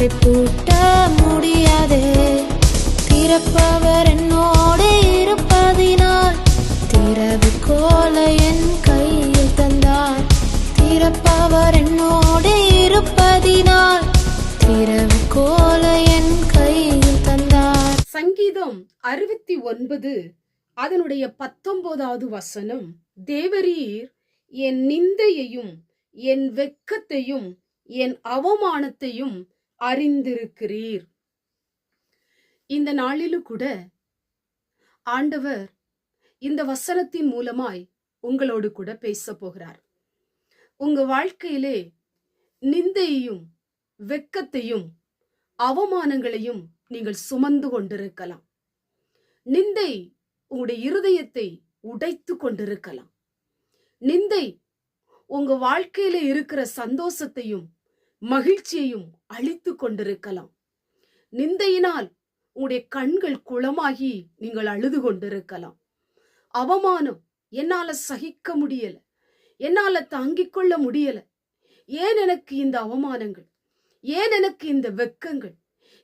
வாசலை பூட்ட முடியாதே. திறப்பவர் என்னோடு இருப்பதினால் திறவுகோலை என் கையில் தந்தார். திறப்பவர் என்னோடு இருப்பதினால் திறவுகோலை என் கையில் தந்தார். சங்கீதம் 69 அதனுடைய 19வது வசனம், தேவரீர் என் நிந்தையையும் என் வெட்கத்தையும் என் அவமானத்தையும் அறிந்திருக்கிறீர். இந்த நாளிலும் கூட ஆண்டவர் இந்த வசனத்தின் மூலமாய் உங்களோடு கூட பேச போகிறார். உங்க வாழ்க்கையிலே நிந்தையையும் வெட்கத்தையும் அவமானங்களையும் நீங்கள் சுமந்து கொண்டிருக்கலாம். நிந்தை உங்களுடைய இருதயத்தை உடைத்து கொண்டிருக்கலாம். நிந்தை உங்க வாழ்க்கையில இருக்கிற சந்தோஷத்தையும் மகிழ்ச்சியையும் அழித்து கொண்டிருக்கலாம். நிந்தையினால் உங்களுடைய கண்கள் குளமாகி நீங்கள் அழுது கொண்டிருக்கலாம். அவமானம் என்னால சகிக்க முடியல, என்னால தாங்கிக் கொள்ள முடியல, ஏன் எனக்கு இந்த அவமானங்கள், ஏன் எனக்கு இந்த வெட்கங்கள்,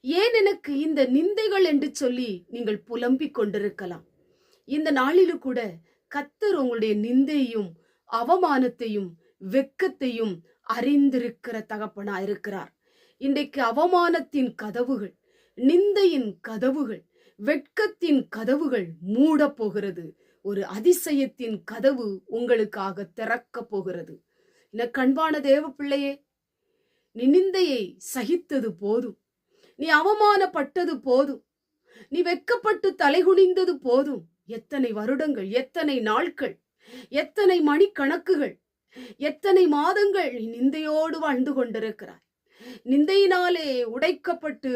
ஏன் எனக்கு இந்த நிந்தைகள் என்று சொல்லி நீங்கள் புலம்பிக் கொண்டிருக்கலாம். இந்த நாளிலும் கூட கர்த்தர் உங்களுடைய நிந்தையும் அவமானத்தையும் வெட்கத்தையும் அறிந்திருக்கிற தகப்பனா இருக்கிறார். இன்றைக்கு அவமானத்தின் கதவுகள், நிந்தையின் கதவுகள், வெட்கத்தின் கதவுகள் மூட போகிறது. ஒரு அதிசயத்தின் கதவு உங்களுக்காக திறக்க போகிறது. கண்பான தேவ பிள்ளையே, நீ நிந்தையை சகித்தது போதும், நீ அவமானப்பட்டது போதும், நீ வெட்கப்பட்டு தலைகுனிந்தது போதும். எத்தனை வருடங்கள், எத்தனை நாட்கள், எத்தனை மணிக்கணக்குகள், எத்தனை மாதங்கள் நீ நிந்தையோடு வாழ்ந்து கொண்டிருக்கிறாய். நிந்தையினாலே உடைக்கப்பட்டு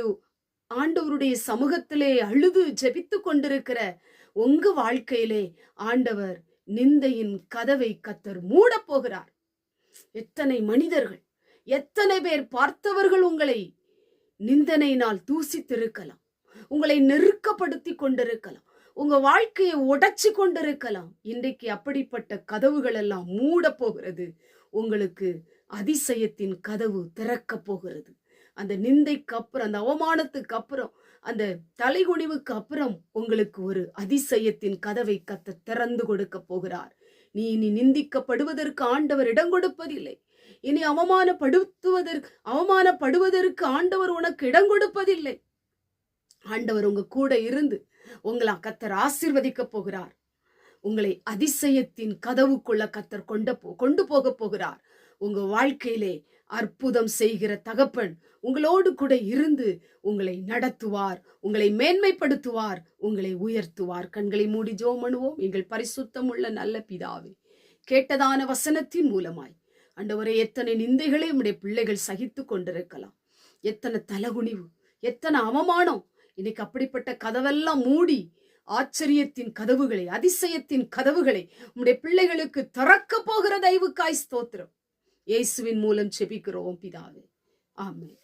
ஆண்டவருடைய சமூகத்திலே அழுது ஜெபித்து கொண்டிருக்கிற உங்க வாழ்க்கையிலே ஆண்டவர் நிந்தையின் கதவை கர்த்தர் மூட போகிறார். எத்தனை மனிதர்கள், எத்தனை பேர் பார்த்தவர்கள் உங்களை நிந்தனையினால் தூசித்திருக்கலாம், உங்களை நெருக்கப்படுத்தி கொண்டிருக்கலாம், உங்க வாழ்க்கையை உடைச்சு கொண்டிருக்கலாம். இன்றைக்கு அப்படிப்பட்ட கதவுகள் எல்லாம் மூட போகிறது. உங்களுக்கு அதிசயத்தின் கதவு திறக்க போகிறது. அந்த நிந்தைக்கு அப்புறம், அந்த அவமானத்துக்கு அப்புறம், அந்த தலைகுனிவுக்கு அப்புறம் உங்களுக்கு ஒரு அதிசயத்தின் கதவை கர்த்தர் திறந்து கொடுக்க போகிறார். நீ இனி நிந்திக்கப்படுவதற்கு ஆண்டவர் இடம் கொடுப்பதில்லை. இனி அவமானப்படுவதற்கு ஆண்டவர் உனக்கு இடம் கொடுப்பதில்லை. ஆண்டவர் உங்க கூட இருந்து உங்களை கர்த்தர் ஆசீர்வதிக்க போகிறார். உங்களை அதிசயத்தின் கதவுக்குள்ள கர்த்தர் கொண்டு போக போகிறார். உங்க வாழ்க்கையிலே அற்புதம் செய்கிற தகப்பன் உங்களோடு கூட இருந்து உங்களை நடத்துவார், உங்களை மேன்மைப்படுத்துவார், உங்களை உயர்த்துவார். கண்களை மூடி ஜெபம் பண்ணுவோம். எங்கள் பரிசுத்தம் உள்ள நல்ல பிதாவே, கேட்டதான வசனத்தின் மூலமாய் ஆண்டவரே, எத்தனை நிந்தைகளை உம்முடைய பிள்ளைகள் சகித்து கொண்டிருக்கலாம், எத்தனை தலகுனிவு, எத்தனை அவமானம். இன்னைக்கு அப்படிப்பட்ட கதவெல்லாம் மூடி ஆச்சரியத்தின் கதவுகளை, அதிசயத்தின் கதவுகளை உம்முடைய பிள்ளைகளுக்கு திறக்க போகிற தயவுக்காய் ஸ்தோத்திரம். இயேசுவின் மூலம் ஜெபிக்கிறோம் பிதாவே, ஆமென்.